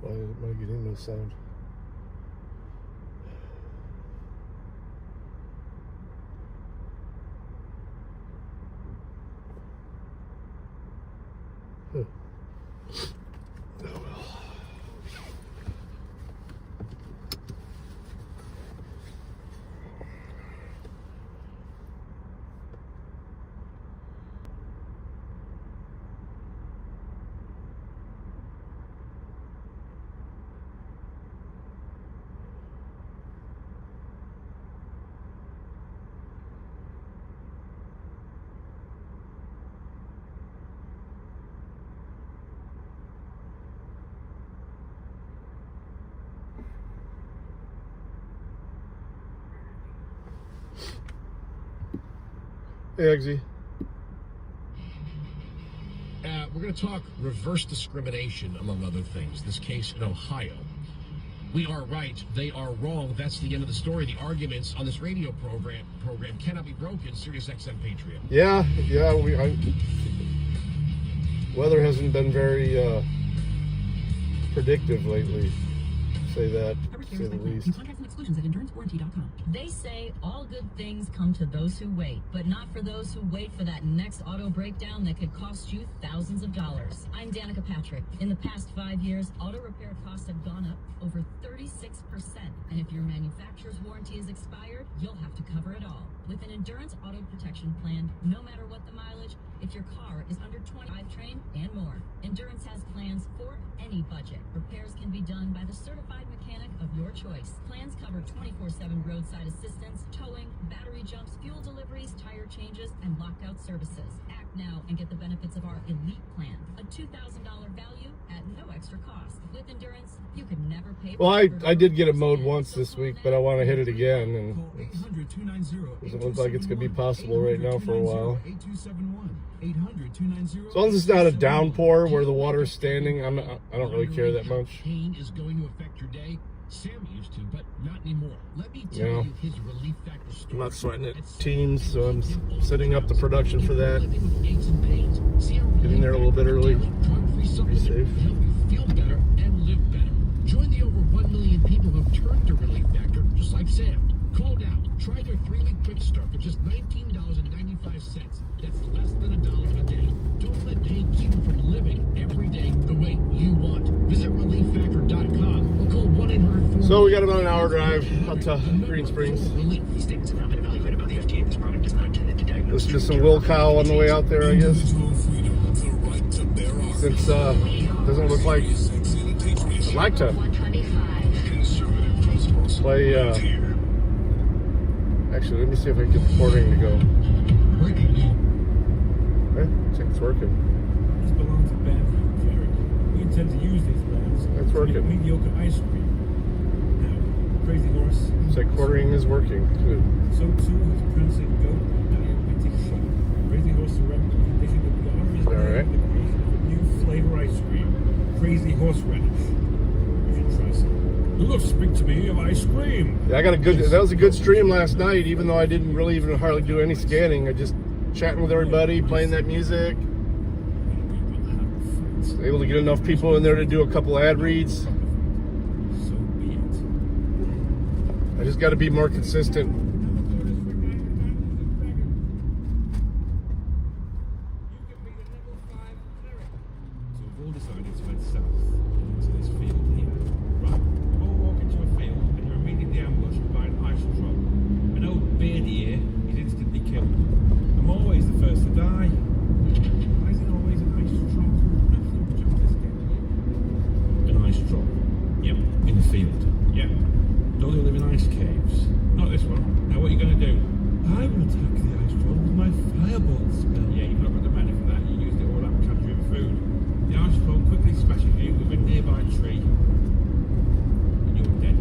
Why am I getting no sound? Huh. Oh well. Hey, Eggsy. We're going to talk reverse discrimination, among other things. This case in Ohio. We are right, they are wrong. That's the end of the story. The arguments on this radio program cannot be broken. Sirius XM Patriot. Yeah. Weather hasn't been very predictive lately. Say that, to say the least. Contracts and exclusions at inDURANCEWarranty.com. They say all good things come to those who wait, but not for those who wait for that next auto breakdown that could cost you thousands of dollars. I'm Danica Patrick. In the past 5 years, auto repair costs have gone up over 36%. And if your manufacturer's warranty is expired, you'll have to cover it all. With an Endurance Auto Protection Plan, no matter what the mileage, if your car is under 25 train and more, Endurance has plans for any budget. Repairs can be done by the certified mechanic of your choice. Plans cover 24/7 roadside assistance, towing, battery jumps, fuel deliveries, tire changes, and lockout services. Act now and get the benefits of our Elite Plan, a $2,000 value at no extra cost. With Endurance, you can never pay. Well, I did get it mowed once this week, but I want to hit it again, and it doesn't look like it's going to be possible right now for a while. As long as it's not a downpour where the water is standing, I don't really care that much. Pain is going to affect your day. Sam used to, but not anymore. Let me tell you his relief factor story. I'm not sweating it. Teams, so I'm setting up the production for that. Getting there a little bit early. Be safe. Help you feel better and live better. Join the over 1 million people who have turned to Relief Factor, just like Sam. Call now. Try their 3-week quick start for just $19.95. That's less than $1 a day. Don't let pain keep you from living every day the way you want. Visit ReliefFactor.com or call 1-800. So we got about an hour drive out to Green Springs. These statements have not been evaluated by the FDA. This product is not intended to diagnose. Listen to some Will Kyle on the way out there, I guess. Since doesn't look like I'd like to play. Actually, let me see if I can get the recording to go. Okay, I think it's working. This belongs to Ben, Jared. We intend to use these bags. It's working. Mediocre ice cream. Now, Crazy Horse. It's like quartering is working. Good. So too is Prancing Goat and Diabetic Sheep. Crazy Horse ceramic condition of the arm is All right. the creation of a new flavor ice cream. Crazy Horse Radish. You should try some. You love to speak to me of ice cream. Yeah, I got a good. That was a good stream last night, even though I didn't really even hardly do any scanning. I just chatting with everybody, playing that music. Able to get enough people in there to do a couple ad reads. So be it. I just got to be more consistent. So we've all decided to head south into this field here. Right, we'll all walk into a field and you're immediately ambushed by an ice troll. An old beardy here is instantly killed. I'm always the first to die. Why is it always an ice troll? An ice troll? Yep, in the field. Yep. Don't they live in ice caves? Not this one. Now what are you going to do? I will attack the ice troll with my fireball spell. Yeah, you've not got the money for that. You used it all up capturing food. The ice troll quickly smashes you with a nearby tree. And you're dead.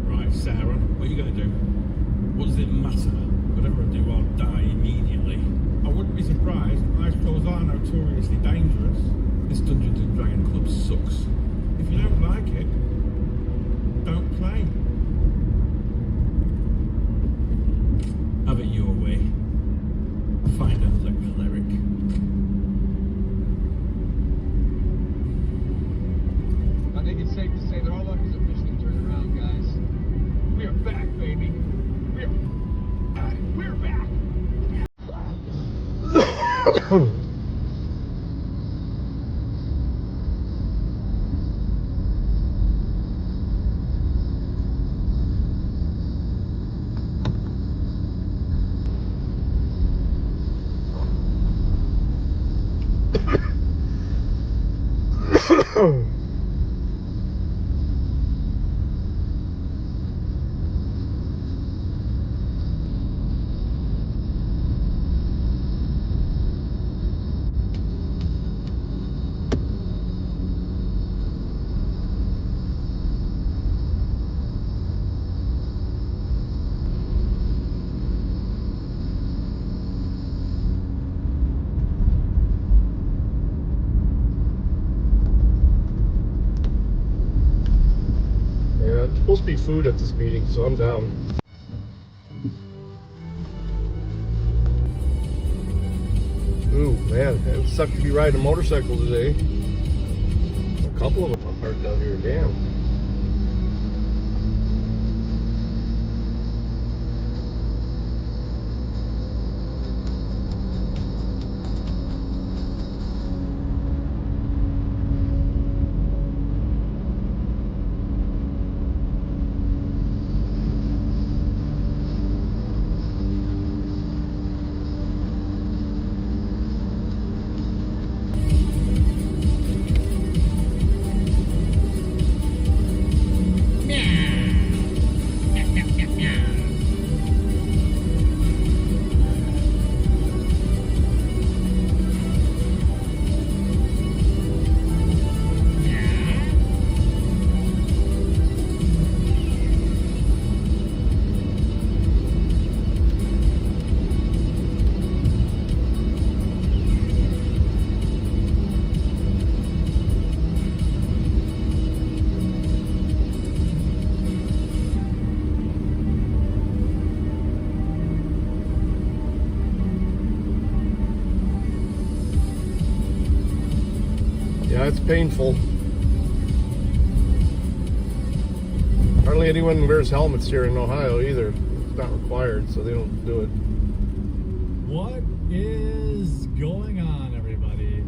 Right, Sarah, what are you going to do? What does it matter? Whatever I do, I'll die immediately. I wouldn't be surprised. Ice trolls are notoriously dangerous. This Dungeons and Dragons club sucks. If you don't like it, don't play. Have it your way. Find a cleric. Yeah, it's supposed to be food at this meeting, so I'm down. Ooh, man, it would suck to be riding a motorcycle today. A couple of them are parked out here, damn. Yeah, it's painful. Hardly anyone wears helmets here in Ohio either. It's not required, so they don't do it. What is going on, everybody?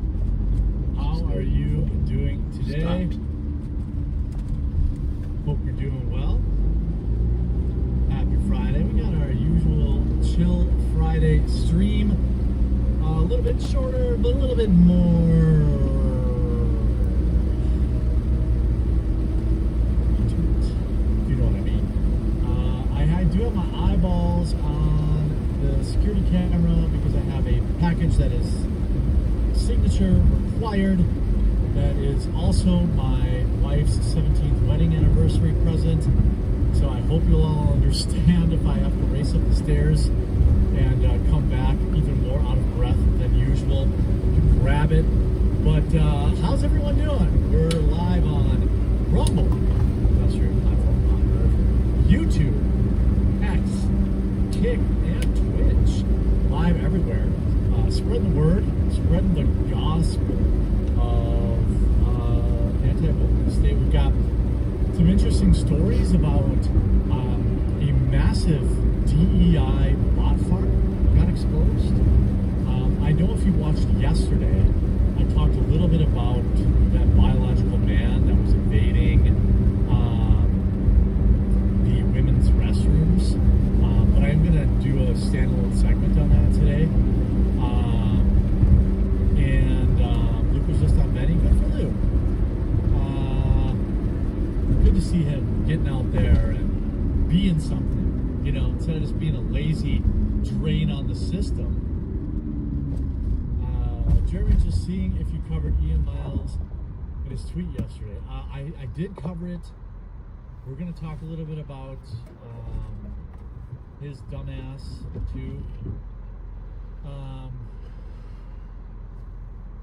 How are you doing today? Stopped. Hope you're doing well. Happy Friday. We got our usual Chill Friday stream. A little bit shorter, but a little bit more. You know what I mean. I do have my eyeballs on the security camera because I have a package that is signature required. That is also my wife's 17th wedding anniversary present. So I hope you'll all understand if I have to race up the stairs and come back even more out of breath than usual to grab it. But how's everyone doing? We're live on Rumble, industrial platform on Earth, YouTube, X, Kick, and Twitch. Live everywhere. Spread the word, spreading the gospel of anti-abortion state. We've got some interesting stories about a massive DEI bot farm got exposed. I know if you watched yesterday, I talked a little bit about that biological man that was invading the women's restrooms, but I'm going to do a standalone segment on that today. And Luke was just on Benny. Good for Luke. Good to see him getting out there and being something, you know, instead of just being a lazy drain on the system. Jeremy, just seeing if you covered Ian Miles in his tweet yesterday. I did cover it. We're going to talk a little bit about his dumbass too.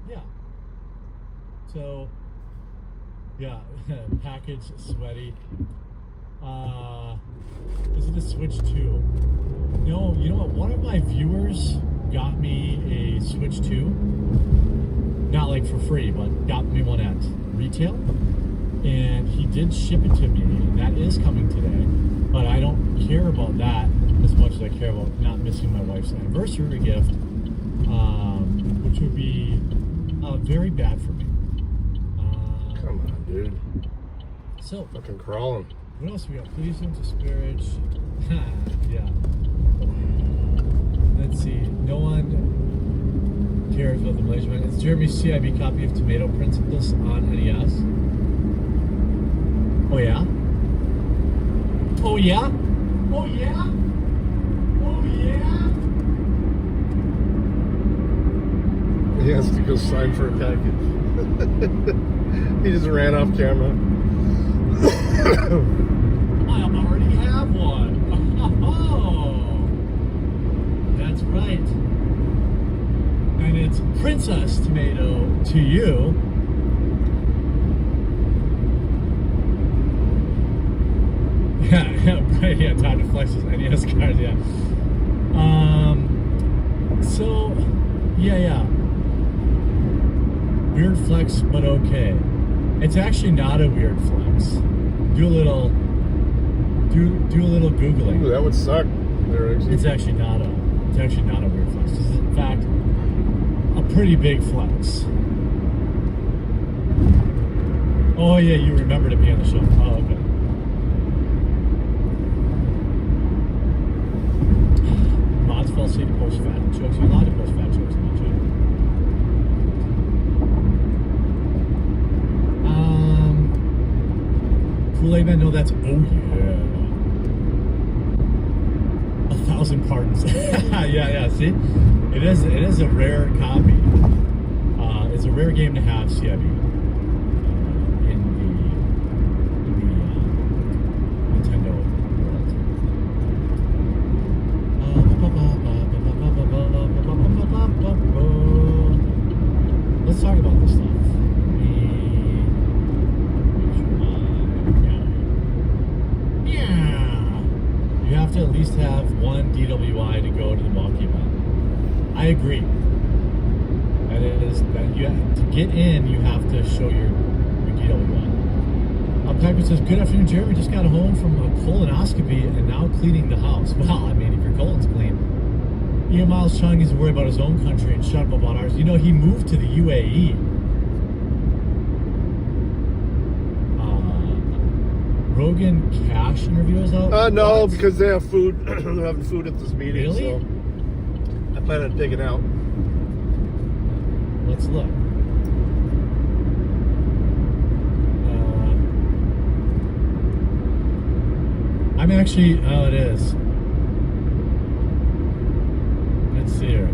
Yeah. So, yeah, package sweaty. Is it a Switch 2? No, you know what? One of my viewers got me a Switch 2. Not like for free, but got me one at retail. And he did ship it to me, and that is coming today. But I don't care about that as much as I care about not missing my wife's anniversary gift. which would be very bad for me. Come on, dude. So, Fucking crawling. what else we got? Please don't disparage. Yeah. Let's see. No one cares about the Malaysian man. It's Jeremy's CIB copy of Tomato Principles on NES. Oh, yeah? Oh, yeah? Oh, yeah? Oh, yeah? He has to go sign for a package. He just ran off camera. I already have one. Oh, that's right. And it's Princess Tomato to you. Yeah, time to flex his NES cards, yeah. So, yeah. Weird flex, but okay. It's actually not a weird flex. Do a little Googling. Ooh, that would suck. It's actually not a weird flex. It's in fact a pretty big flex. Oh yeah, you remember to be on the show. Oh, okay. Mods fell asleep to post fat jokes. You're allowed to post fat jokes in my channel. Kool-Aid Man, no, that's, oh yeah. 1,000 pardons. yeah, see? It is a rare copy. It's a rare game to have, CIB. In the Nintendo world. Let's talk about this stuff. You have to at least have one DWI to go to the monkey event. I agree. That is that you have to get in. You have to show your DWI. Piper says, "Good afternoon, Jeremy. Just got home from a colonoscopy and now cleaning the house." Well, I mean, if your colon's clean. Ian Miles Chung needs to worry about his own country and shut up about ours. You know, he moved to the UAE. Rogan Cash interview is out? No, What? because they have food. They're having food at this meeting, Really? so I plan on picking out. Let's look. I'm actually, oh, it is. Let's see here.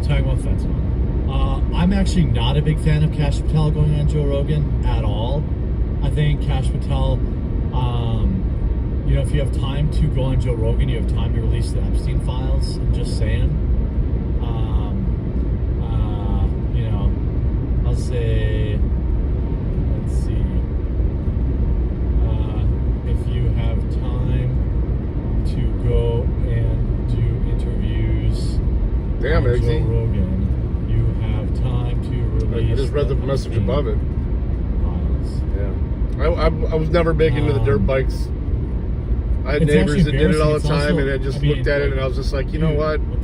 Talking about fentanyl. I'm actually not a big fan of Kash Patel going on Joe Rogan at all. I think Kash Patel, you know, if you have time to go on Joe Rogan, you have time to release the Epstein files. I'm just saying. You know, I'll say, let's see, if you have time to go and do interviews. Damn, Joe Eggsy. Rogan, you have time to release. I just read the message above it. Files. Yeah. I was never big into the dirt bikes. I had It's neighbors actually that did it all the embarrassing. It's time, also- and I just I mean, looked at it and I was just like, you know Dude, what? What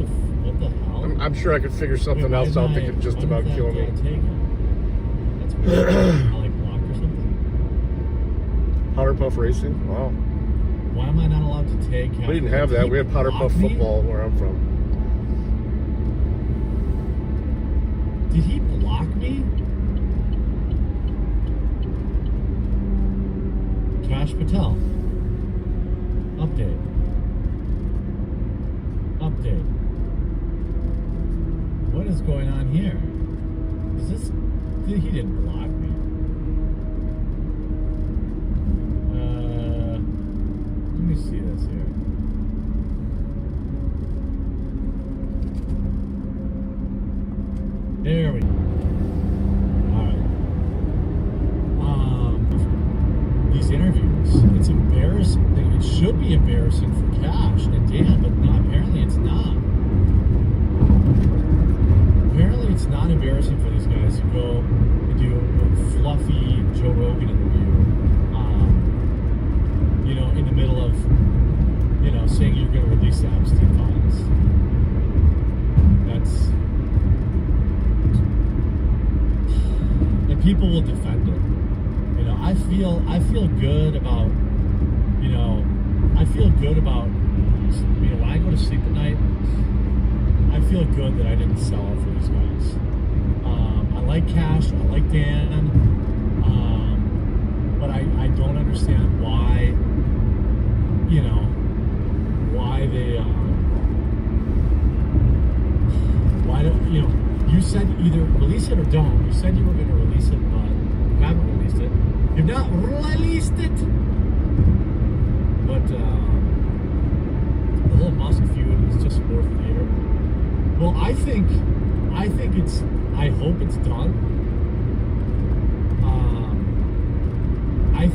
the hell? I'm sure I could figure something else out that could just about kill me. That's weird. I like blocked or something. Powder Puff Racing? Wow. Why am I not allowed to take? We didn't have that. We had Powder Puff football where I'm from. Did he block me? Kash Patel. Update. What is going on here? Is this... He didn't block me. Let me see this here. There we go. Alright. These interviews, it's embarrassing. It should be embarrassing for Kash and Dan, but no, apparently it's not. Apparently it's not embarrassing for these guys to go and do fluffy Joe Rogan moving interview, you know, in the middle of, you know, saying you're going to release the Epstein files. And people will defend it. You know, I feel good about, you know, you know, when I go to sleep at night, I feel good that I didn't sell out for these guys. I like Cash, I like Dan, but I don't understand why, you know, why they, why don't, you know, you said either release it or don't. You said you were going to release it, but you haven't released it. You've not released it. But the whole Musk feud is just more theater. Well, I hope it's done. I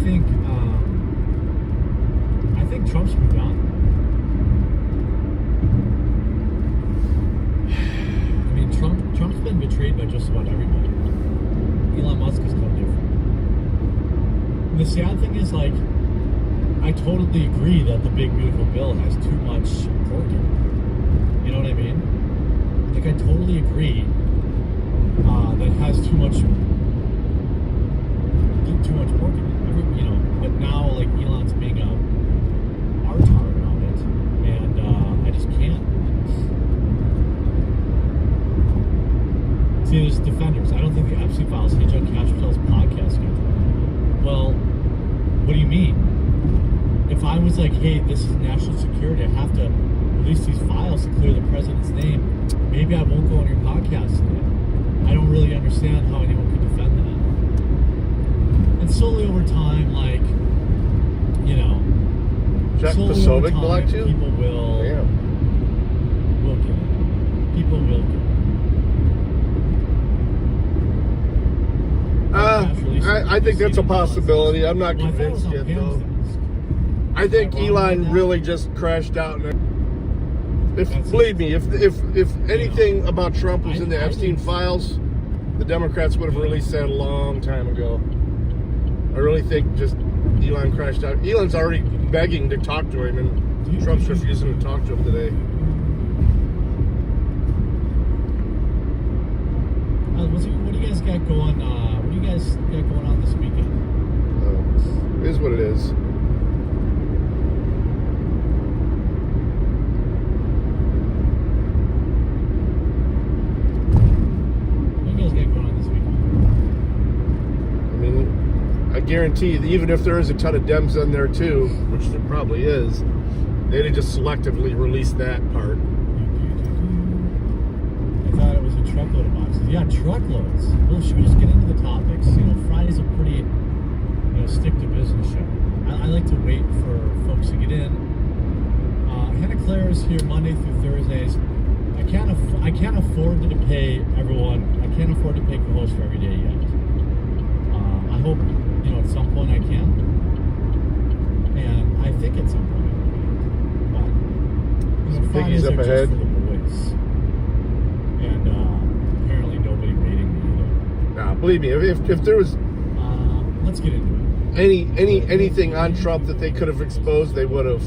think Trump's moved on. I mean, Trump's been betrayed by just about everybody. Elon Musk is no different. And the sad thing is, like, I totally agree that the big beautiful bill has too much pork in it. You know what I mean? Like, I totally agree that it has too much pork in it. You know, but now, like, Elon's being a artard about it, and I just can't. See, there's defenders. I don't think the Epstein files hinge on Cash Patel's podcast schedule. Well, what do you mean? If I was like, hey, this is national security, I have to release these files to clear the president's name, maybe I won't go on your podcast today. I don't really understand how anyone could defend that. And slowly over time, like, you know, Jack slowly Posobiec over time, blocked you? people will get it. People will get it. I think that's a possibility. I'm not convinced yet, though. I think Elon really just crashed out. Believe me, if anything about Trump was in the Epstein files, the Democrats would have released that a long time ago. I really think just Elon crashed out. Elon's already begging to talk to him, and Trump's refusing to talk to him today. What do you guys got going? What do you guys got going on this weekend? It is what it is. What do you guys got going on this weekend? I mean, I guarantee that even if there is a ton of Dems in there too, which there probably is, they'd have just selectively released that part. I thought it was a truckload of boxes. Yeah, truckloads. Well, should we just get into the topics? You know, Friday's a pretty, you know, stick to business show. I like to wait for folks to get in. Hannah Claire is here Monday through Thursdays. I can't afford to pay everyone. I can't afford to pay co-host for every day yet. I hope, you know, at some point I can. And I think at some point I can. But, you know, Fridays up are ahead. just for the boys. And apparently nobody rating me either. Nah, believe me, if there was Let's get into it. anything on Trump that they could have exposed, they would have.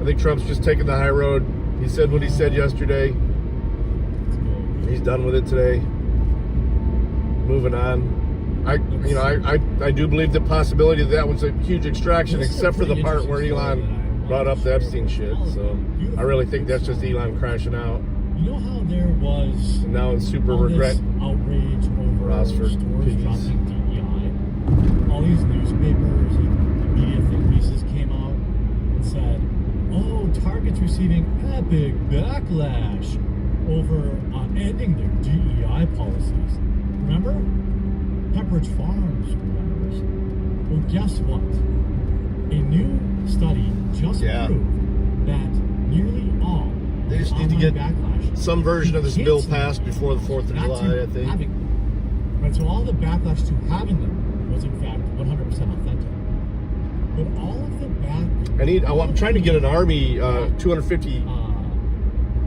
I think Trump's just taking the high road. He said what he said yesterday. He's done with it today. Moving on. I do believe the possibility that was a huge extraction, except for the part where Elon brought up the Epstein shit. So I really think that's just Elon crashing out. You know how there was And now in super all regret. this outrage over Rossford stores piggies. dropping DEI? All these newspapers and media think pieces came out and said, "Oh, Target's receiving epic backlash over ending their DEI policies." Remember? Pepperidge Farms remembers. Well, guess what? A new study just proved that nearly all They just need to online get backlash some version of this to bill canceling passed before the 4th of not July, to I think. having them. Right, so all the backlash to having them was in fact 100% authentic. But all of the I'm trying to get an Army 250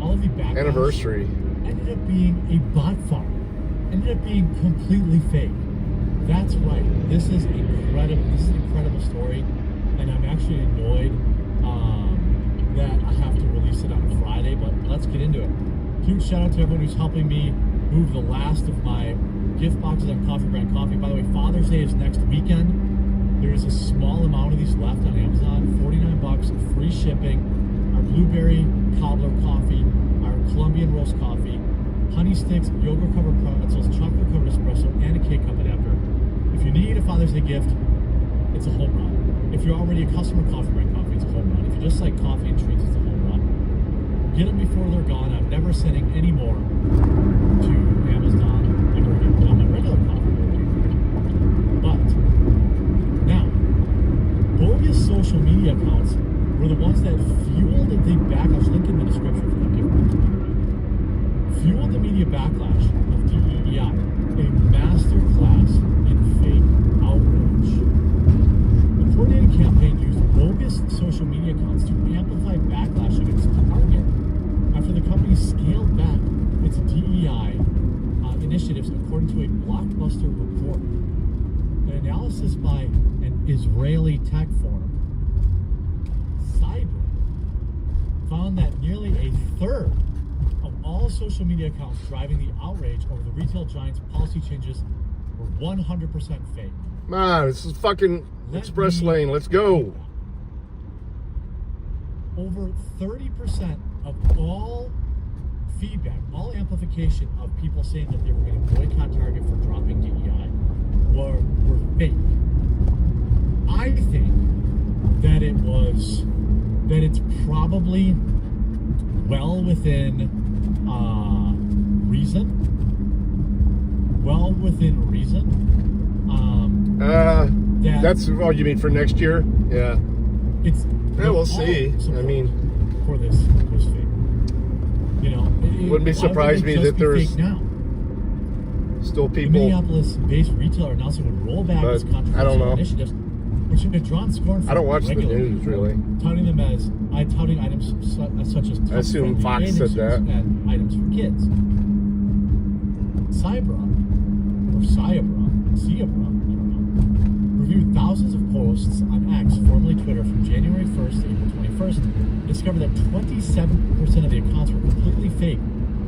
all of the backlash anniversary. ended up being a bot farm. Ended up being completely fake. That's right. This is incredible. This is an incredible story, and I'm actually annoyed that I have to release it on Friday. But let's get into it. Huge shout out to everyone who's helping me move the last of my gift boxes on Coffee Brand Coffee. By the way, Father's Day is next weekend. There is a small amount of these left on Amazon. $49, free shipping. Our blueberry cobbler coffee, our Colombian roast coffee, honey sticks, yogurt covered pretzels, chocolate covered espresso, and a K-cup adapter. If you need a Father's Day gift, it's a home run. If you're already a customer of Coffee Brand Coffee, it's a home run. If you just like coffee and treats, it's a home run. Get them before they're gone. I'm never sending any more to Amazon ever again on my regular coffee. But now, bogus social media accounts were the ones that fueled the backlash. Link in the description for that gift. Fueled the media backlash of DEI, a masterclass in fake outrage. The coordinated campaign used bogus social media accounts to amplify backlash against Target after the company scaled back its DEI initiatives, according to a Blockbuster report. An analysis by an Israeli tech forum, Cyber, found that nearly a third of all social media accounts driving the outrage over the retail giant's policy changes were 100% fake. Man, this is fucking express lane. Let's go. Over 30% of all feedback, all amplification of people saying that they were going to boycott Target for dropping DEI were fake. I think that it's probably well within reason. Well within reason. That's you mean for next year? Yeah. We'll see. I mean, for this was fake. You know, wouldn't be surprised me that there's still people. The Minneapolis-based retailer announced it would roll back its controversial initiatives, which have drawn scorn from I don't watch the news really. Touting them as touting items such as I assume Fox said that. And items for kids. Cyabra, I don't know, reviewed thousands of posts on X, formerly Twitter, from January 1st to April 21st, and discovered that 27% of the accounts were completely fake,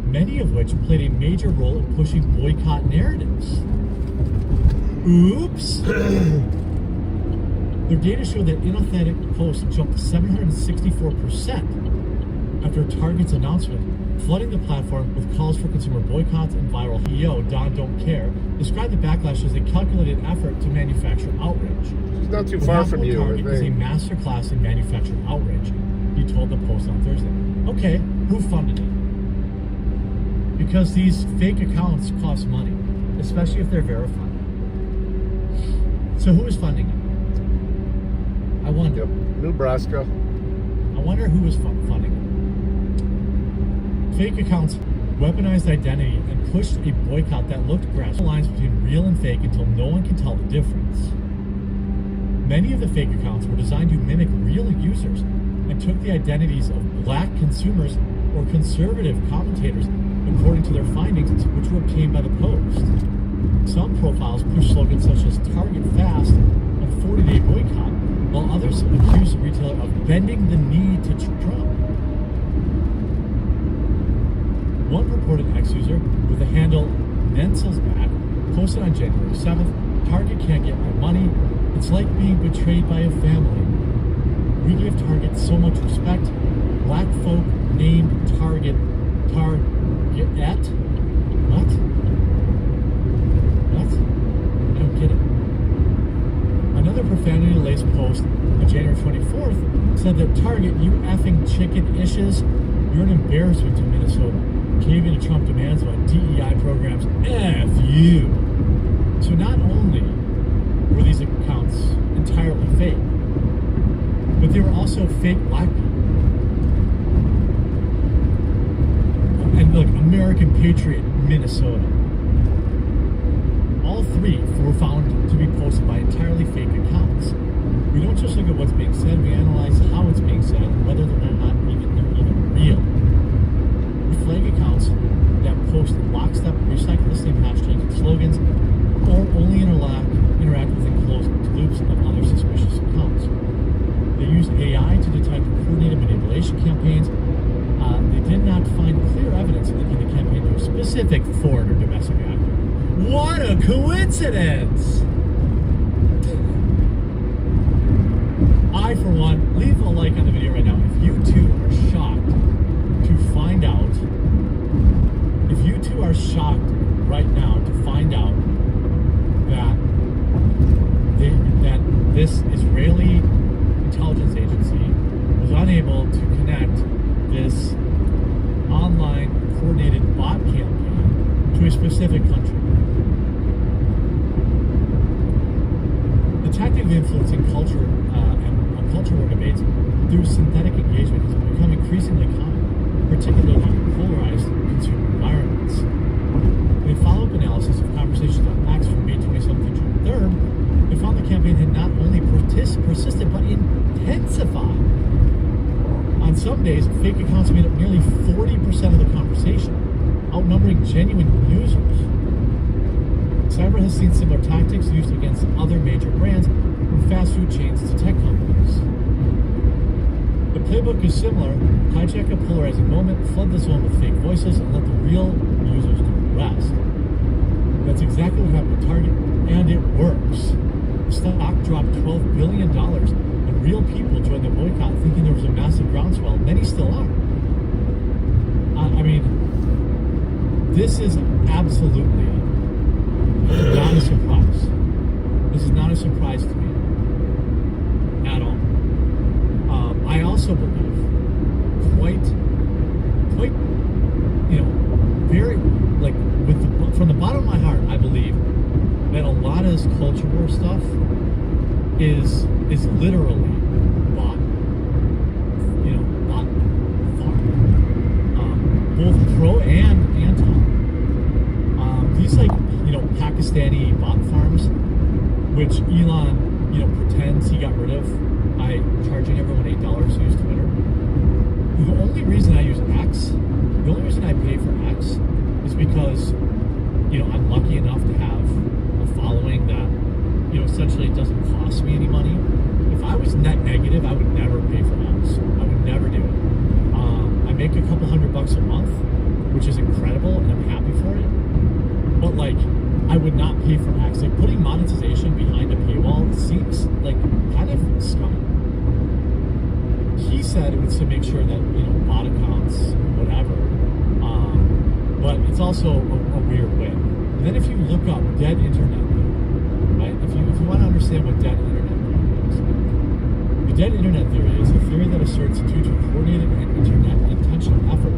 many of which played a major role in pushing boycott narratives. Oops! Their data showed that inauthentic posts jumped 764% after Target's announcement, flooding the platform with calls for consumer boycotts and viral. CEO Don Don't Care described the backlash as a calculated effort to manufacture outrage. It's not too far from you. Target is a master class in manufacturing outrage, he told the Post on Thursday. Okay, who funded it? Because these fake accounts cost money, especially if they're verified. So who is funding it? I wonder. Yep. Nebraska. I wonder who is funding it. Fake accounts weaponized identity and pushed a boycott that looked grassroots lines between real and fake until no one can tell the difference. Many of the fake accounts were designed to mimic real users and took the identities of black consumers or conservative commentators, according to their findings, which were obtained by the Post. Some profiles push slogans such as Target Fast and 40-day boycott, while others accuse the retailer of bending the knee to Trump. One purported X user with the handle Nenselsback posted on January 7th, Target can't get my money. It's like being betrayed by a family. We give Target so much respect. Black folk named Target. What? I don't get it. Another profanity-laced post on January 24th said that Target, you effing chicken ishes, you're an embarrassment to Minnesota. Caving to Trump demands on DEI programs. F you. So not only were these accounts entirely fake, but they were also fake black people. And look, American Patriot, Minnesota. All three were found to be posted by entirely fake accounts. We don't just look at what's being said, we analyze how it's being said and whether they're not even real. flag accounts that post lockstep, recycle the same hashtags and slogans, or only interact with enclosed loops of other suspicious accounts. They use AI to detect coordinated manipulation campaigns. They did not find clear evidence linking the campaign to a specific foreign or domestic actor. What a coincidence! I, for one, leave a like on the video right now if you too are shocked to find out. If you two are shocked right now to find out that this Israeli intelligence agency was unable to connect this online coordinated bot campaign to a specific country. The tactic of influencing culture and culture war debates through synthetic engagement has become increasingly common, particularly in polarized consumer environments. In a follow-up analysis of conversations on X from May 27th to June 3rd, they found the campaign had not only persisted but intensified. On some days, fake accounts made up nearly 40% of the conversation, outnumbering genuine users. Cyber has seen similar tactics used against other major brands, from fast food chains to tech companies. The playbook is similar: hijack a polarizing moment, flood the zone with fake voices, and let the real users do the rest. That's exactly what happened with Target, and it works. The stock dropped $12 billion, and real people joined the boycott thinking there was a massive groundswell. Many still are. I mean, this is absolutely not a surprise. This is not a surprise to me at all. I also believe quite, very, like, from the bottom of my heart, I believe that a lot of this culture war stuff is literally bot farm. Both pro and anti. These Pakistani bot farms, which Elon, pretends he got rid of by charging everyone $8 to use Twitter. The only reason I use X, the only reason I pay for X is because, I'm lucky enough to have a following that, essentially it doesn't cost me any money. If I was net negative, I would never pay for X. I would never do it. I make a couple $100 a month, which is incredible, and I'm happy for it. But I would not pay for X. Putting monetization behind a paywall seems kind of scummy. He said it was to make sure that, bot accounts, whatever. But it's also a weird way. And then if you look up dead internet, right? If you want to understand what dead internet theory is, the dead internet theory is a theory that asserts due to coordinated and internet intentional effort,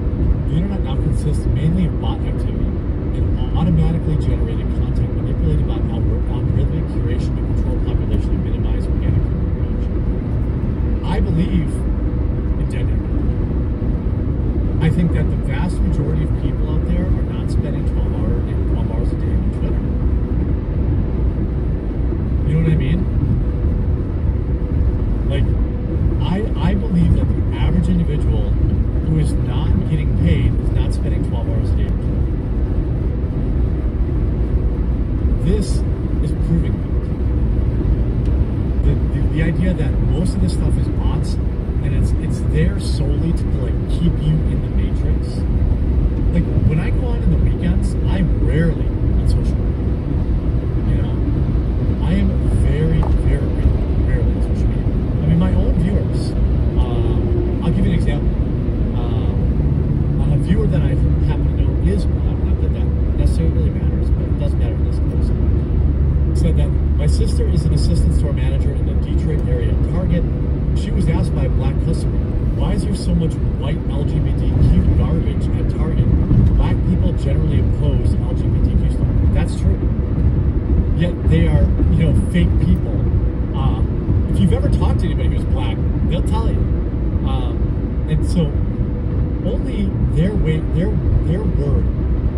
the internet now consists mainly of bot activity and automatically generated content manipulated by algorithmic curation to control population and minimize organic reach. I believe in dead internet. I think that the vast majority of people out there are not spending 12 hours a day on Twitter. You know what I mean? I believe that the average individual who is not getting paid is not spending 12 hours a day on Twitter. This is proving that. The idea that most of this stuff is bots and it's there solely to keep you in the matrix. When I go on in the weekends, I'm rarely on social media. I am very, very rarely on social media. I mean, my own viewers. I'll give you an example. A viewer that I happen to know is black. Not that necessarily matters, but it does matter in this case. Said that my sister is an assistant store manager in the Detroit area at Target. She was asked by a black customer, why is there so much white LGBTQ garbage at Target? Black people generally oppose LGBTQ stuff. That's true. Yet they are, fake people. If you've ever talked to anybody who's black, they'll tell you. And so only their word.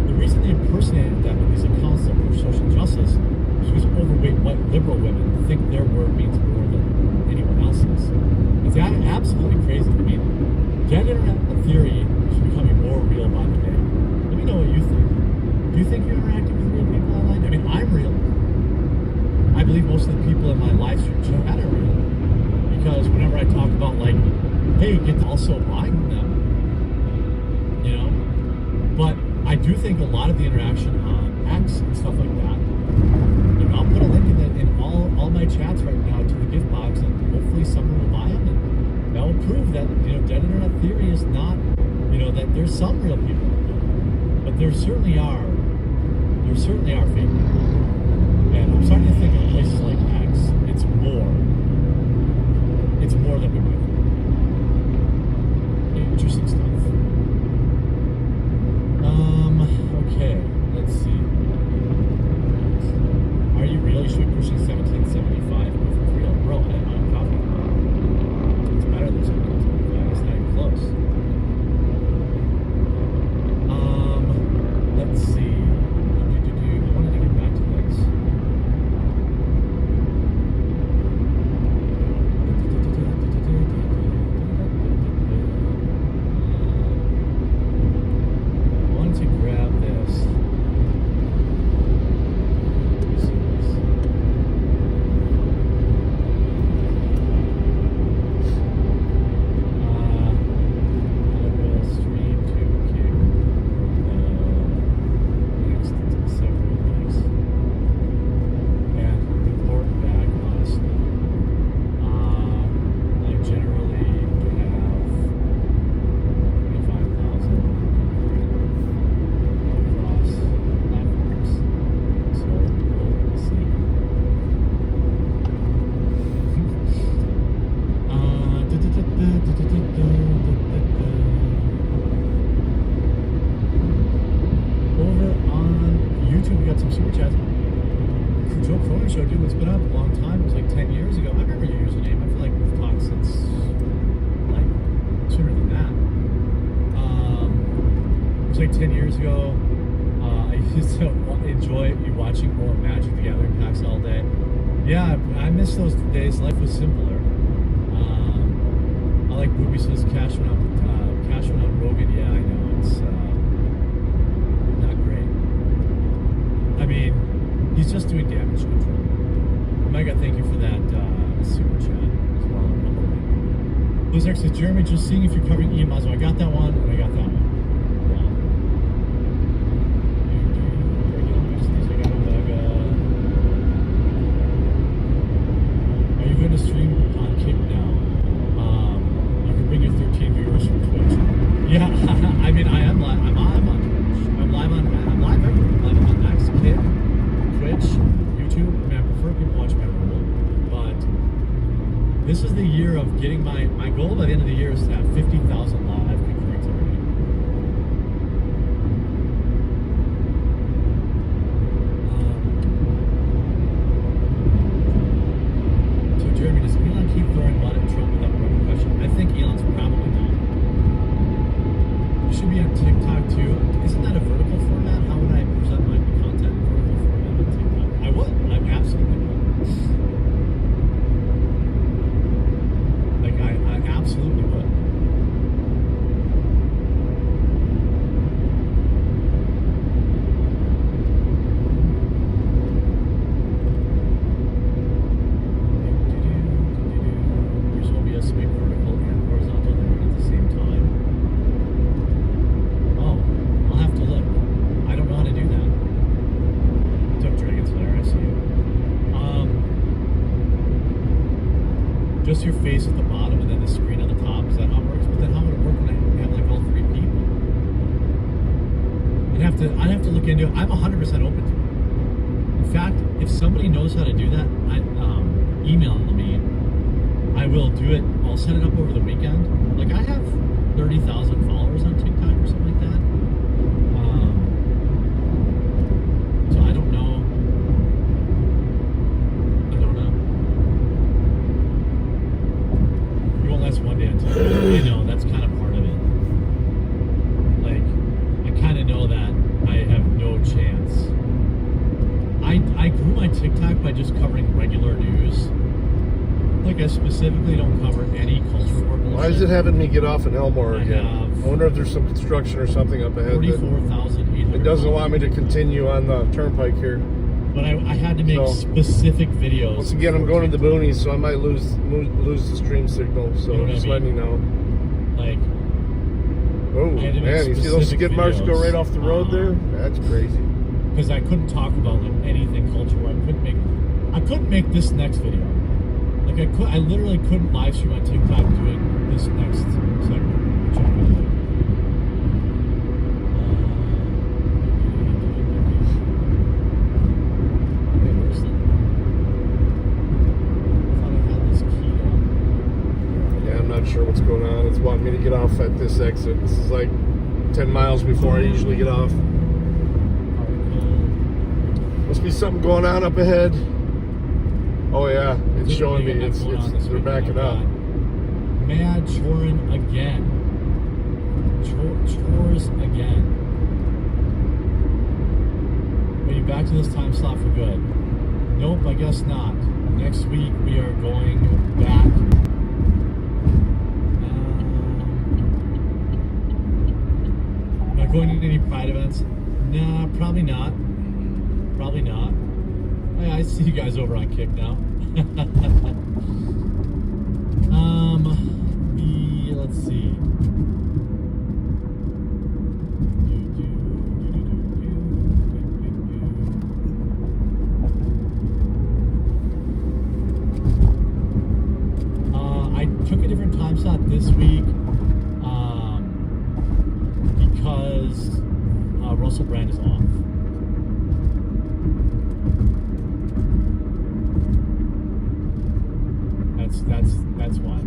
The reason they impersonated them in these accounts that push social justice is because overweight white liberal women think their word means more than anyone else's. It's absolutely crazy. I mean, dead internet theory is becoming more real by the think you're interacting with real people online? I mean, I'm real. I believe most of the people in my live stream chat are real. Because whenever I talk about, like, hey, get also buying them, you know? But I do think a lot of the interaction on X and stuff like that, you know, I'll put a link in all my chats right now to the gift box, and hopefully someone will buy them. And that will prove that, you know, dead internet theory is not, you know, that there's some real people. But there certainly are fake people. And I'm starting to think of places like X, it's more than we might think. Interesting stuff. Okay, let's see. Are you real? You should be pushing 1775 if it's real. Bro, I'm coffee. It's better than 1775. It's not even close. Let's see. I wanted to get back to this. I wanted to grab this. Let me see this. I'll stream to kick next several weeks. And report back honestly. I generally have 25,000 across platforms. So we'll see. Over on YouTube, we got some super chats. Joe Cronin Show, dude, it's been up a long time. It was like 10 years ago. I remember your username. I feel like we've talked since, like, sooner than that. It was like 10 years ago. I used to enjoy you watching more Magic the Gathering packs all day. Yeah, I miss those days. Life was simpler. I like Booby says cash went on Rogan. Yeah, I know. It's not great. I mean, he's just doing damage control. Omega, thank you for that super chat as well. Who's next is Jeremy, just seeing if you're covering emails. So I got that one, and I got that one. Are you going to stream on Kick now? You can bring your 13 viewers from Twitch. Yeah, I mean, I am live. I'm on Twitch. I'm live everywhere. I'm live on X, Kick, Twitch, YouTube. I mean, I prefer people watch my role, but this is the year of getting my goal by the end of the year is to have 50,000 live concurrents every day. So Jeremy, does Elon keep throwing mud at Trump without repercussion? I think Elon's probably not. You should be on TikTok too. Isn't that a vertical format? How would I present my content in vertical format on TikTok? I would. I absolutely would. Like, I absolutely would. There's OBS to make vertical and horizontal at the same time. Oh, I'll have to look. I don't know how to do that. What's up, Dragon Slayer? I see you. Just your face at the bottom and then the screen on the top. Is that how it works? But then how would it work when I have like all three people? I'd have to look into it. I'm 100% open to it. In fact, if somebody knows how to do that, email me. I will do it. I'll set it up over the weekend. Like, I have 30,000 followers on TikTok or something like that. So I don't know. You won't last one day on TikTok. I know, that's kind of part of it. Like, I kind of know that I have no chance. I grew my TikTok by just covering regular news. Like, I specifically don't cover any culture war bullshit. Why is it having me get off in Elmore again? I wonder if there's some construction or something up ahead. 44,800 It doesn't want me to continue on the turnpike here. But I had to make So, specific videos. Once again, I'm going to the boonies, so I might lose the stream signal. So You know what just I let me mean? know. Like, Oh I had to make man, you see those specific skid marks go videos. right off the road there? That's crazy. because I couldn't talk about like anything culture. I couldn't make this next video. Like I literally couldn't live stream on TikTok doing this next segment. Which I'm gonna do. I'm not sure what's going on. It's wanting me to get off at this exit. This is like 10 miles before I usually get off. Must be something going on up ahead. Oh yeah, it's showing me. They're backing up. Mad choring again. Chores again. Are you back to this time slot for good? Nope, I guess not. Next week we are going back. Am I going to any Pride events? Nah, probably not. Probably not. Hey, I see you guys over on Kick now. Let's see. I took a different time slot this week because Russell Brand is off. That's why.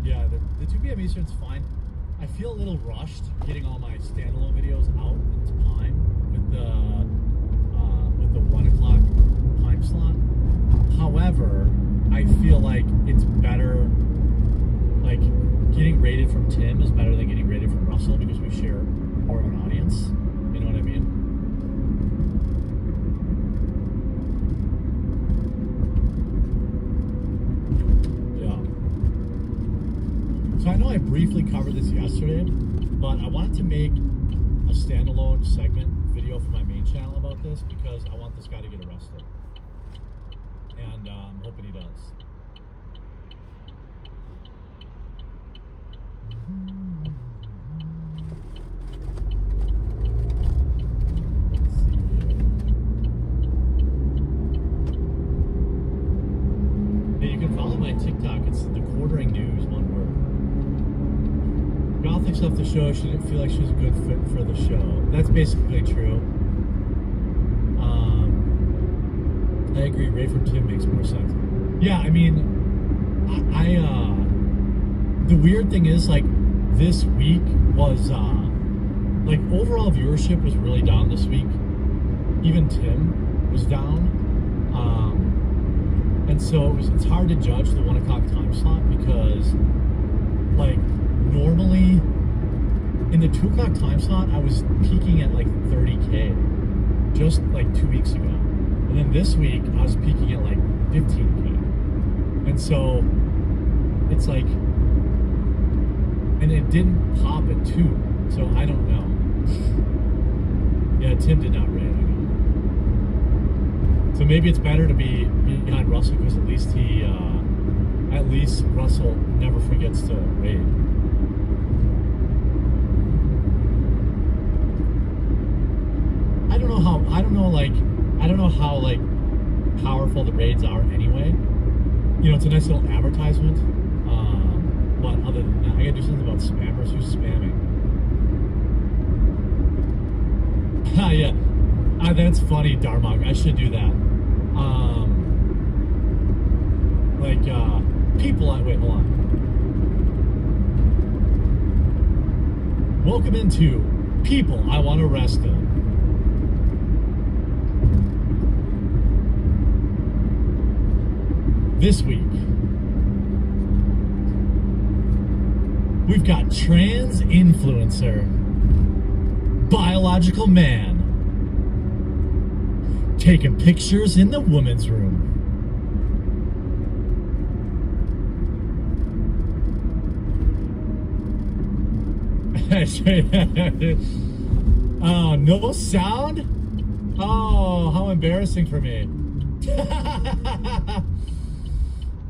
Yeah, the 2 p.m. Eastern's fine. I feel a little rushed getting all my standalone videos out into time with the 1 o'clock time slot. However, I feel like it's better, like getting rated from Tim is better than getting rated from Russell because we share more of an audience. You know what I mean? Yeah. So I know I briefly covered this yesterday, but I wanted to make a standalone segment video for my main channel about this because I want this guy to get arrested. And I'm hoping he does. Yeah, you can follow my TikTok. It's the Quartering News, one word. Gothics left the show. She didn't feel like she was a good fit for the show. That's basically true. I agree. Ray from Tim makes more sense. Yeah, I mean, the weird thing is, like, this week was, like, overall viewership was really down this week. Even Tim was down. And so it's hard to judge the 1 o'clock time slot because, like, normally in the 2 o'clock time slot, I was peaking at, like, 30K just, like, 2 weeks ago. And then this week, I was peaking at like 15K. And so, it's like, and it didn't pop at 2. So, I don't know. Yeah, Tim did not rate, I know. So maybe it's better to be behind Russell because at least Russell never forgets to rate. I don't know how like powerful the raids are anyway. You know, it's a nice little advertisement. But other than that, I gotta do something about spammers. Who's spamming? Yeah. That's funny, Darmok. I should do that. People. Wait, hold on. Welcome into People I Want Arrested. This week, we've got trans influencer, biological man, taking pictures in the women's room. Oh, no sound? Oh, how embarrassing for me.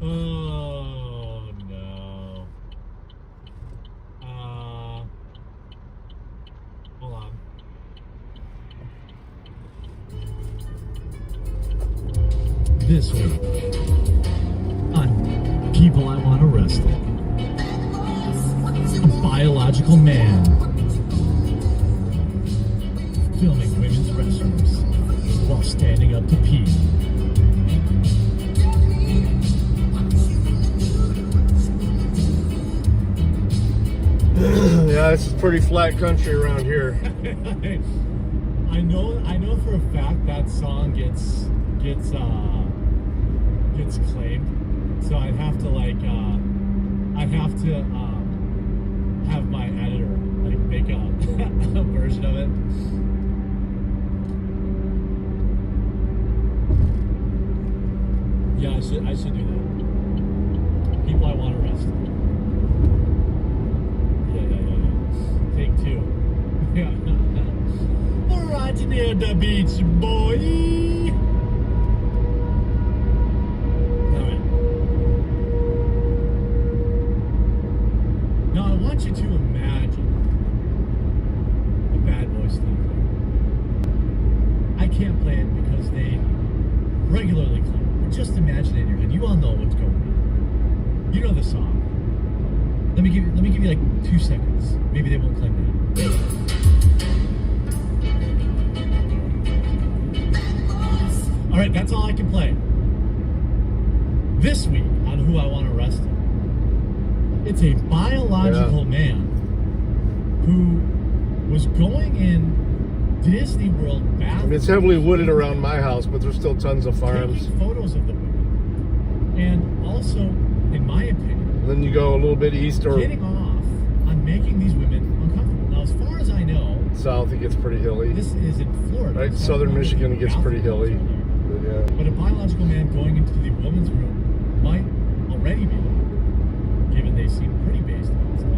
Oh, no. Hold on. This week on People I Want Arrested. A biological man filming women's restrooms while standing up to pee. Yeah, this is pretty flat country around here. I know for a fact that song gets claimed. So I'd have to have my editor make a version of it. Yeah, I should do that. People I Want Arrested. Yeah. Take two. Yeah. Right near the beach, boy. Alright. Now I want you to imagine the Bad Boys theme. I can't play it because they regularly claim. But just imagine it in your head. You all know what's going on. You know the song. Let me give you like 2 seconds. Maybe they won't claim that. Alright, that's all I can play. This week on Who I Want Arrested, it's a biological man who was going in Disney World bathroom. I mean, it's heavily wooded around my house, but there's still tons of farms. Taking photos of the women. And also, in my opinion, Then you go a little bit east or getting off on making these women uncomfortable. Now, as far as I know, south, it gets pretty hilly. this is in Florida. Right, southern Michigan, it gets pretty hilly. Yeah. But a biological man going into the women's room might already be, given they seem pretty based on stuff.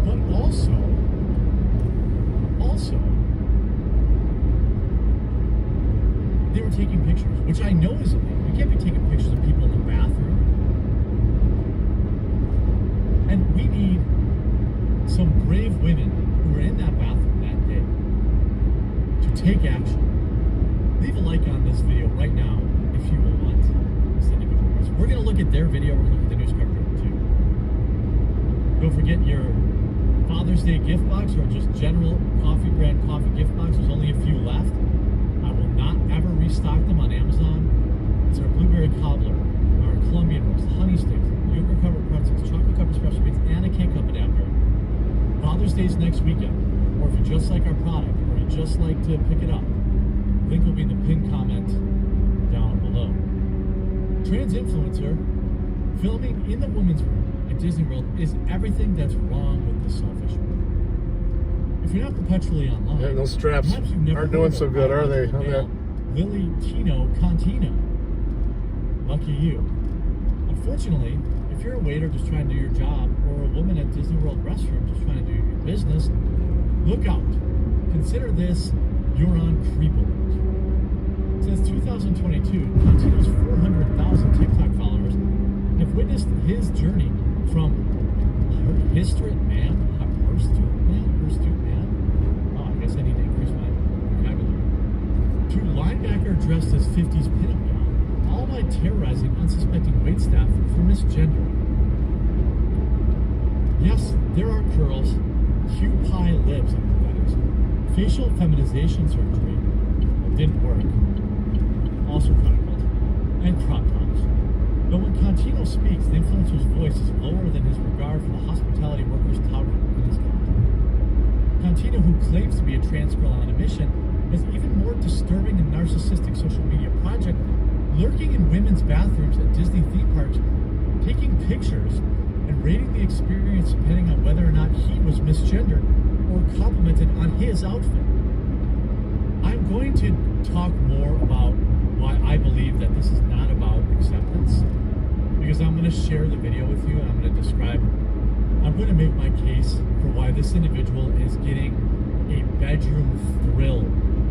But also, they were taking pictures, which I know is illegal. You can't be taking pictures of people in the bathroom. And we need some brave women who were in that bathroom that day to take action. Leave a like on this video right now if you will want this individual. We're going to look at their video. We're going to look at the news coverage of it too. Don't forget your Father's Day gift box or just general coffee brand coffee gift box. There's only a few left. I will not ever restock them on Amazon. It's our blueberry cobbler, our Colombian roast, honey sticks, yogurt covered pretzels, chocolate covered espresso beans, and a K-cup adapter. Father's Day is next weekend. Or if you just like our product, or you just like to pick it up, link will be in the pinned comment down below. Trans influencer filming in the women's room at Disney World is everything that's wrong with the selfish world. If you're not perpetually online, Yeah, those straps perhaps you've never aren't heard doing of so good, are they? male Lily Tino Contino. Lucky you. Unfortunately, if you're a waiter just trying to do your job, or a woman at Disney World restroom just trying to do your business, look out. Consider this you're on creep alert. Since 2022, Contino's 400,000 TikTok followers have witnessed his journey from Herstute man. Oh, I guess I need to increase my vocabulary. To linebacker dressed as 50s pinup gal, all by terrorizing unsuspecting waitstaff for misgendering. Yes, there are curls, cute pie lips, that is, facial feminization surgery didn't work. Also chronicled, and crop tops. But when Contino speaks, the influencer's voice is lower than his regard for the hospitality workers touted in his content. Contino, who claims to be a trans girl on a mission, has even more disturbing and narcissistic social media project lurking in women's bathrooms at Disney theme parks, taking pictures and rating the experience depending on whether or not he was misgendered or complimented on his outfit. I'm I'm going to talk more about why I believe that this is not about acceptance, because I'm going to share the video with you and I'm going to describe, I'm going to make my case for why this individual is getting a bedroom thrill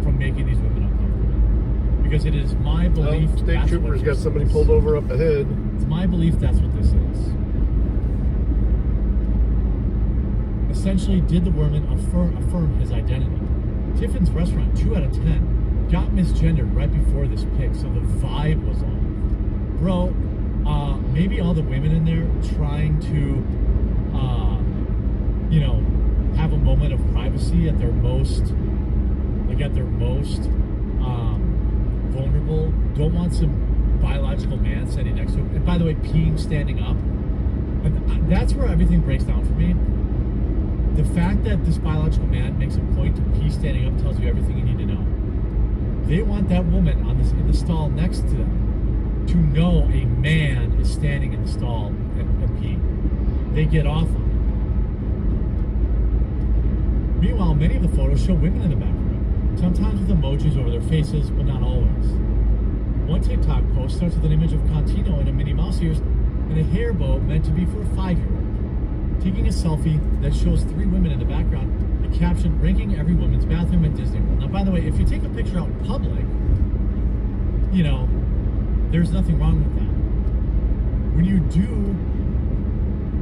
from making these women uncomfortable. Because it is my belief. Well, state troopers got somebody pulled over up ahead. It's my belief that's what this is. Essentially, did the woman affirm his identity? Tiffin's restaurant, 2 out of 10, got misgendered right before this pic, so the vibe was off. Bro, maybe all the women in there trying to, you know, have a moment of privacy at their most, vulnerable, don't want some biological man standing next to him. And by the way, peeing standing up. And that's where everything breaks down for me. The fact that this biological man makes a point to pee standing up tells you everything you need to know. They want that woman in the stall next to them to know a man is standing in the stall and peeing. They get off on it. Meanwhile, many of the photos show women in the background, sometimes with emojis over their faces, but not always. One TikTok post starts with an image of Contino in a Minnie Mouse ears and a hair bow meant to be for a 5-year-old, taking a selfie that shows 3 women in the background, the caption, ranking every woman's bathroom at Disney World. Now, by the way, if you take a picture out in public, you know, there's nothing wrong with that. When you do,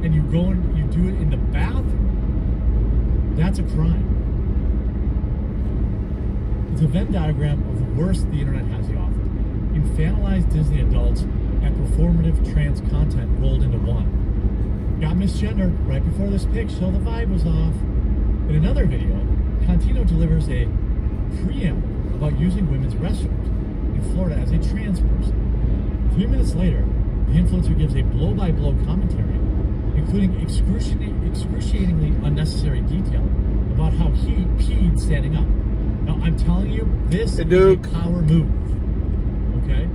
and you go and you do it in the bathroom, that's a crime. It's a Venn diagram of the worst the internet has to offer. Infantilized Disney adults and performative trans content rolled into one. Got misgendered right before this pic, so the vibe was off. In another video, Contino delivers a preamble about using women's restrooms in Florida as a trans person. 3 minutes later, the influencer gives a blow-by-blow commentary, including excruciatingly unnecessary detail about how he peed standing up. Now, I'm telling you, this is a power move, okay?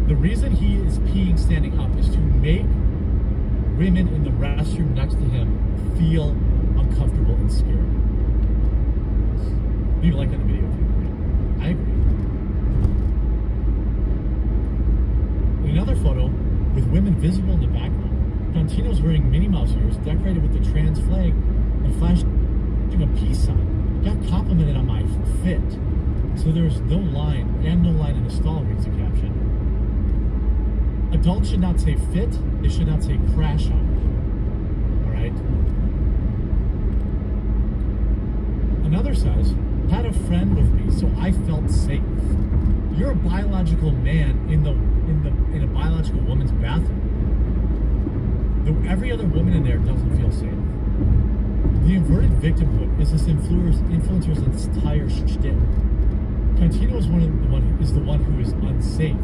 The reason he is peeing standing up is to make women in the restroom next to him feel uncomfortable and scared. Leave a like on the video if you agree. I agree. In another photo, with women visible in the background, Contino's wearing Minnie Mouse ears decorated with the trans flag and flashing a peace sign. Got complimented on my fit. So there's no line, and no line in the stall, reads the caption. Adults should not say fit, they should not say crash on. Alright? Another says, had a friend with me, so I felt safe. You're a biological man in a biological woman's bathroom. Though every other woman in there doesn't feel safe. The inverted victimhood is this influencer's entire shtick. Contino is the one who is unsafe.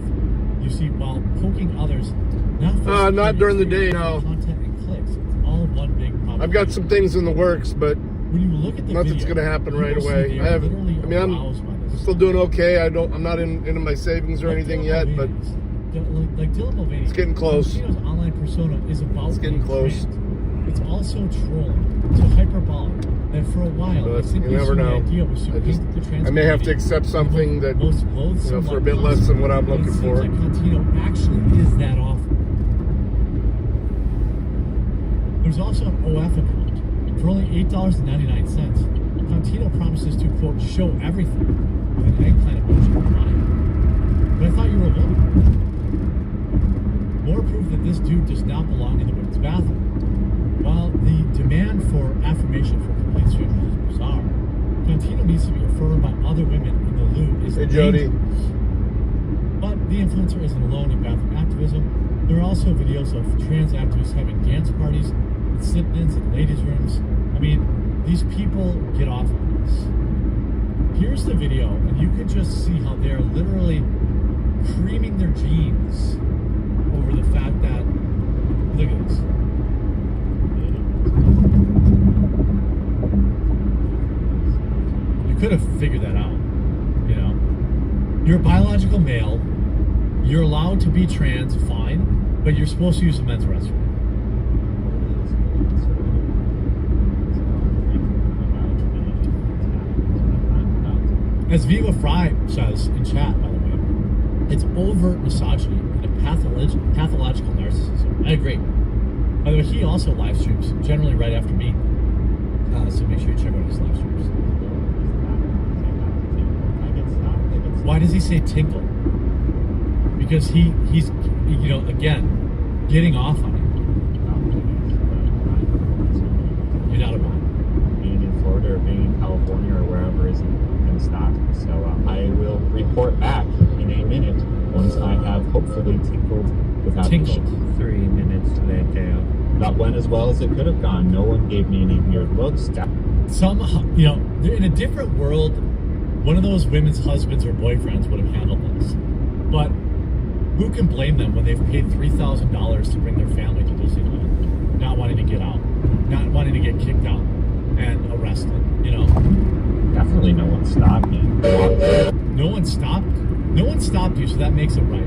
You see, while poking others, not during the day, no. Content and clicks. It's all one big problem. I've got some things in the works, but when you look at the nothing's going to happen right away. I'm still doing okay. I'm not into my savings or anything yet, but like Dylan Mulvaney, it's getting close. Contino's online persona is about It's getting close. It's also trolling, so hyperbolic. And for a while, But you never know. I may have to accept something that, for a bit less than what I'm looking for. Like Contino actually is that offer. There's also an OF account for only $8.99. Contino promises to, quote, show everything with an eggplant emoji online. But I thought you were a woman. More proof that this dude does not belong in the women's bathroom. While the demand for affirmation for complete strangers is bizarre, Contino needs to be affirmed by other women in the loo is dangerous. But the influencer isn't alone in bathroom activism. There are also videos of trans activists having dance parties and sit-ins in ladies' rooms. I mean, these people get off on this. Here's the video, and you can just see how they're literally creaming their jeans over the fact that, look at this. You could have figured that out, you know? You're a biological male, you're allowed to be trans, fine, but you're supposed to use the men's restroom. As Viva Fry says in chat, by the way, it's overt misogyny and a pathological narcissism. I agree. By the way, he also live streams, generally right after me. So make sure you check out his live streams. Why does he say tinkle? Because he's again, getting off on it. You're not a man. Being in Florida or being in California or wherever isn't going to stop me. So I will report back in a minute once I have hopefully tinkled without issue. 3 minutes later. That went as well as it could have gone. No one gave me any weird looks. Somehow, they're in a different world. One of those women's husbands or boyfriends would have handled this. But who can blame them when they've paid $3,000 to bring their family to Disneyland, not wanting to get out, not wanting to get kicked out and arrested, Definitely no one stopped me. No one stopped? No one stopped you, so that makes it right.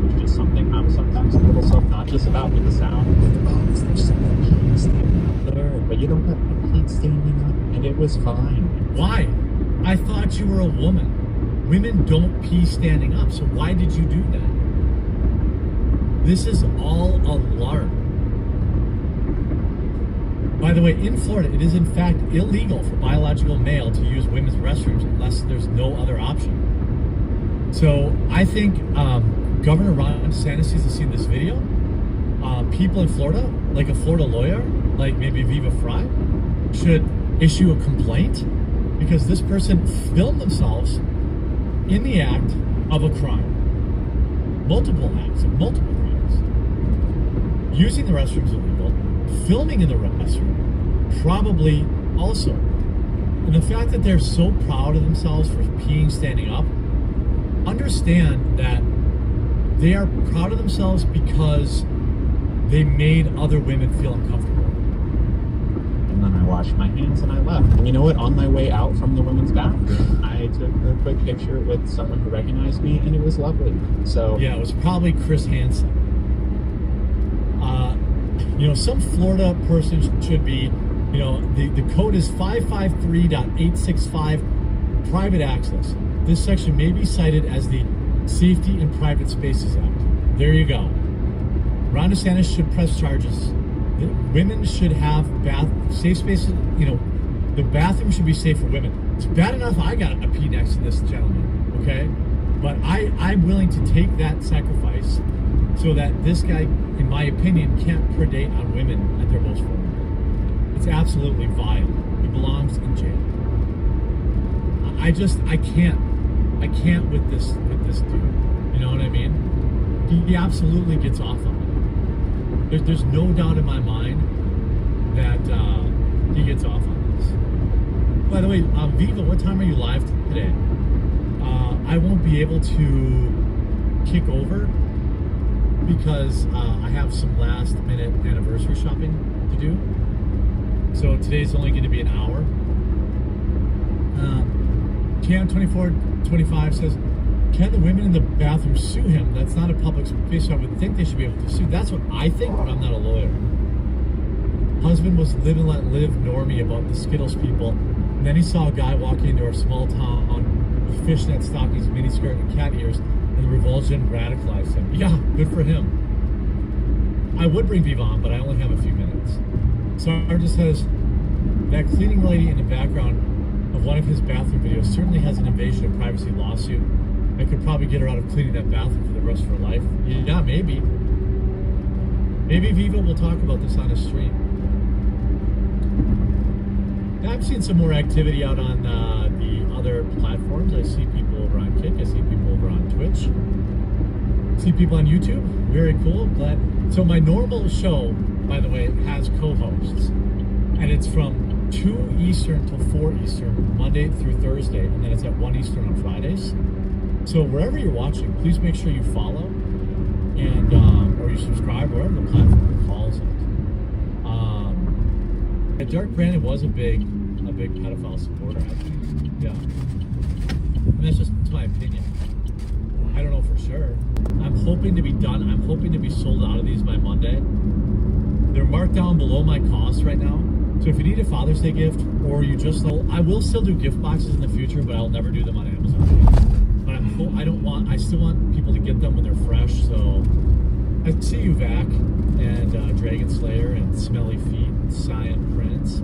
It's just something I'm sometimes a little self-conscious about with the sound. Oh, is there some pee standing up there? But you don't have the pee standing up, and it was fine. Why? I thought you were a woman. Women don't pee standing up, so why did you do that? This is all alarm. By the way, in Florida, it is in fact illegal for biological male to use women's restrooms unless there's no other option. So I think Governor Ron DeSantis has seen this video. People in Florida, like a Florida lawyer, like maybe Viva Fry, should issue a complaint because this person filmed themselves in the act of a crime. Multiple acts of multiple crimes. Using the restrooms illegal, filming in the restroom, probably also. And the fact that they're so proud of themselves for peeing standing up, understand that they are proud of themselves because they made other women feel uncomfortable. And then I washed my hands and I left. And you know what? On my way out from the women's bathroom, I took a quick picture with someone who recognized me, and it was lovely. So yeah, it was probably Chris Hansen. Some Florida person should be, the code is 553.865, private access. This section may be cited as the Safety in Private Spaces Act. There you go. Ron DeSantis should press charges. Women should have safe spaces. The bathroom should be safe for women. It's bad enough I got to pee next to this gentleman, okay? But I'm willing to take that sacrifice so that this guy, in my opinion, can't predate on women at their most vulnerable. It's absolutely vile. He belongs in jail. I can't with this dude. You know what I mean? He absolutely gets off on it. There's no doubt in my mind that he gets off on this. By the way, Viva, what time are you live today? I won't be able to kick over because I have some last minute anniversary shopping to do. So today's only going to be an hour. Cam2425 says, can the women in the bathroom sue him? That's not a public space, so I would think they should be able to sue. That's what I think, but I'm not a lawyer. Husband was live and let live normie about the Skittles people, and then he saw a guy walking into our small town with fishnet stockings, miniskirt, and cat ears, and the revulsion radicalized him. Yeah, good for him. I would bring Viva on, but I only have a few minutes. Sarge says, that cleaning lady in the background of one of his bathroom videos certainly has an invasion of privacy lawsuit. I could probably get her out of cleaning that bathroom for the rest of her life. Yeah, maybe. Maybe Viva will talk about this on a stream. I've seen some more activity out on the other platforms. I see people over on Kick. I see people over on Twitch. I see people on YouTube. Very cool. Glad. So my normal show, by the way, has co-hosts. And it's from 2 Eastern till 4 Eastern, Monday through Thursday. And then it's at 1 Eastern on Fridays. So wherever you're watching, please make sure you follow and or you subscribe, wherever the platform calls it. Derek Brandon was a big pedophile supporter, I think. Yeah. And that's just my opinion. I don't know for sure. I'm hoping to be done. I'm hoping to be sold out of these by Monday. They're marked down below my cost right now. So if you need a Father's Day gift, or you just, I will still do gift boxes in the future, but I'll never do them on Amazon. But I still want people to get them when they're fresh. So I see you, Vac, and Dragon Slayer, and Smelly Feet, and Cyan Prince,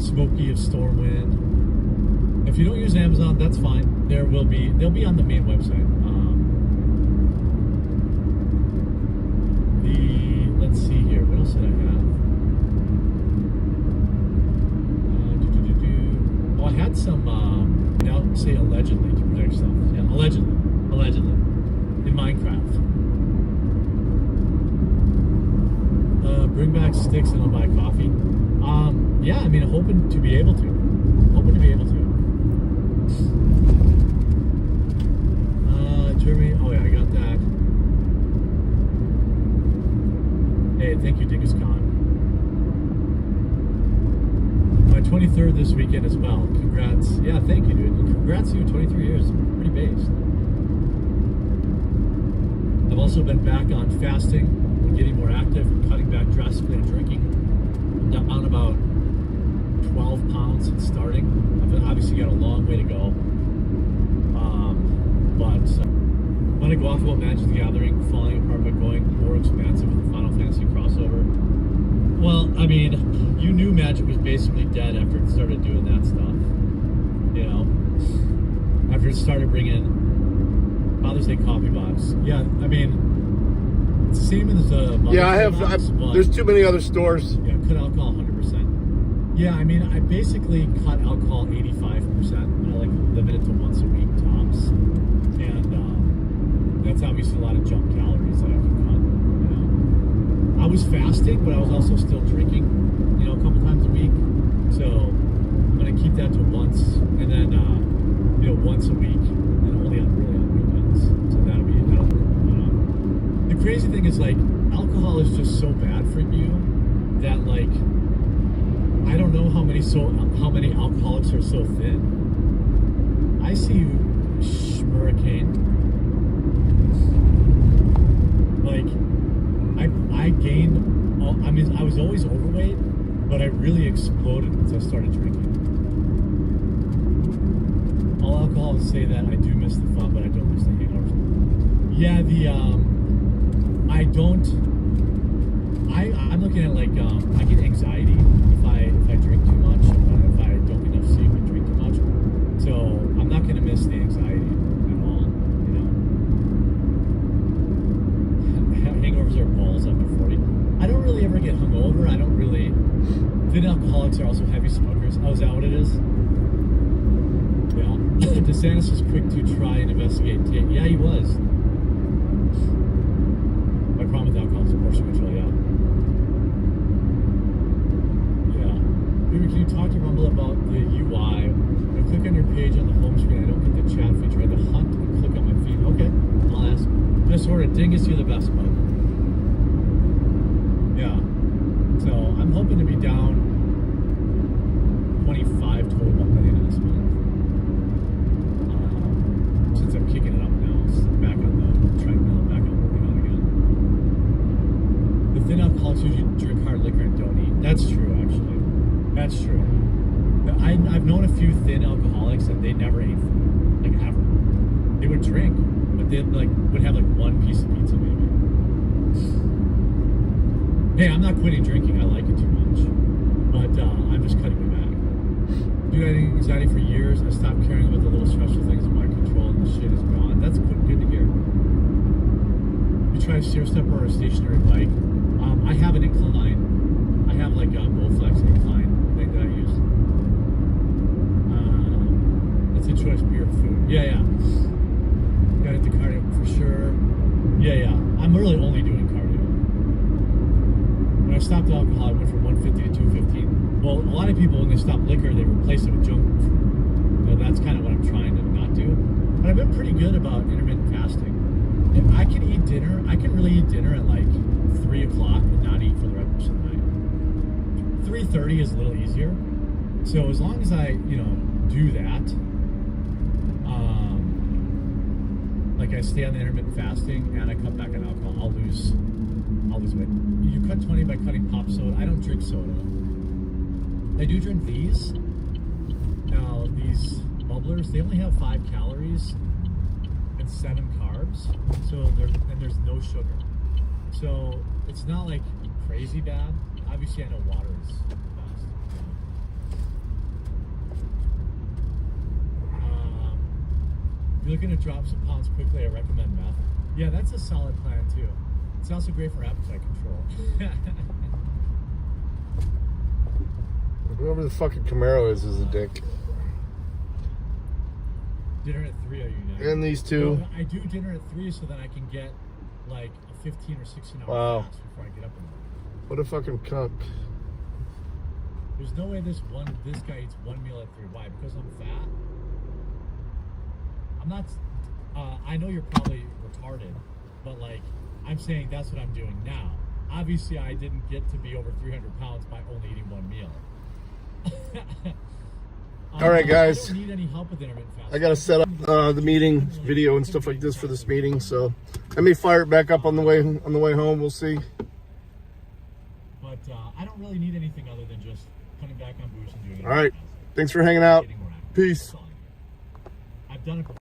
Smokey of Stormwind. If you don't use Amazon, that's fine. They'll be on the main website. Let's see here. What else did I have? I had some, now say allegedly to protect stuff. Yeah, allegedly. In Minecraft. Bring back sticks and I'll buy coffee. Yeah, I mean, hoping to be able to. Jeremy, oh yeah, I got that. Hey, thank you, Dingus Khan. My 23rd this weekend as well. Congrats. Yeah, thank you, dude. Congrats to you, 23 years. Pretty based. I've also been back on fasting, getting more active, cutting back drastically on drinking. I'm down about 12 pounds since starting. I've obviously got a long way to go. But I'm going to go off about Magic the Gathering, falling apart, but going more expansive with the Final Fantasy crossover. Well, I mean, you knew Magic was basically dead after it started doing that stuff. You know? After it started bringing Father's Day coffee box. Yeah, I mean, it's the same as the Mother's Day box, there's too many other stores. Yeah, cut alcohol 100%. Yeah, I mean, I basically cut alcohol 85%. And I limit it to once a week tops. And that's obviously a lot of junk calories that I can cut. You know? I was fasting, but I was also still drinking, a couple times a week. So I'm gonna keep that to once, and then once a week, and only on weekends. So that'll be it. The crazy thing is, alcohol is just so bad for you that I don't know how many alcoholics are so thin. I see you, Hurricane. I gained, I was always overweight, but I really exploded once I started drinking. All alcoholics say that I do miss the fun, but I don't miss the hangovers. Yeah, I'm looking at I get anxiety if I drink too much, if I don't get enough sleep and drink too much. So I'm not gonna miss the anxiety at all, Hangovers are balls after 40. I don't really ever get hungover. Thin alcoholics are also heavy smokers. Oh, is that what it is? Yeah. DeSantis was quick to try and investigate tape. Yeah, he was. My problem with alcohol is portion control, yeah. Maybe can you talk to Rumble about the UI? I click on your page on the home screen. I don't get the chat feature. I had to hunt and click on my feed. Okay, I'll ask. Just ordered Dingus, you're the best, bud. Yeah. So I'm hoping to be down 25 total by the end of this month. Since I'm kicking it up now, it's back on the treadmill, back on working out again. The thin alcoholics usually drink hard liquor and don't eat. That's true, actually. That's true. I've known a few thin alcoholics and they never ate food, ever. They would drink, but they would have one piece of pizza maybe. Hey, I'm not quitting drinking. I like it too much, but I'm just cutting it back. Dude, I had anxiety for years. I stopped caring about the little stressful things in my control, and the shit is gone. That's good to hear. You try a stair step or a stationary bike? I have an incline. I have a Bowflex incline thing that I use. It's a choice, beer, food. Yeah. Got into cardio for sure. Yeah. I'm really only doing cardio. When I stopped alcohol, I went from 150 to 215. Well, a lot of people, when they stop liquor, they replace it with junk food. That's kind of what I'm trying to not do. But I've been pretty good about intermittent fasting. If I can eat dinner, I can really eat dinner at 3 o'clock and not eat for the rest of the night. 3:30 is a little easier. So as long as I, do that, I stay on the intermittent fasting and I cut back on alcohol, I'll lose weight. You cut 20 by cutting pop soda. I don't drink soda. I do drink these. Now, these bubblers, they only have 5 calories and 7 carbs. So there's no sugar. So it's not like crazy bad. Obviously, I know water is the best. If you're looking to drop some pounds quickly, I recommend meth. Yeah, that's a solid plan too. It's also great for appetite control. Whoever the fucking Camaro is a dick. Dinner at 3, are you now? And these two. No, I do dinner at 3 so that I can get like a 15 or 16 hour Wow. fast before I get up in the morning. What a fucking cunt. There's no way this guy eats 1 meal at 3. Why? Because I'm fat? I'm not, I know you're probably retarded, but like, I'm saying that's what I'm doing now. Obviously, I didn't get to be over 300 pounds by only eating 1 meal. All right, guys. I don't need any help with intermittent fasting. I gotta set up the meeting video and stuff like this for this meeting, so I may fire it back up on the way home. We'll see. But I don't really need anything other than just cutting back on booze and doing it. All right. Thanks for hanging out. Peace. I've done it before.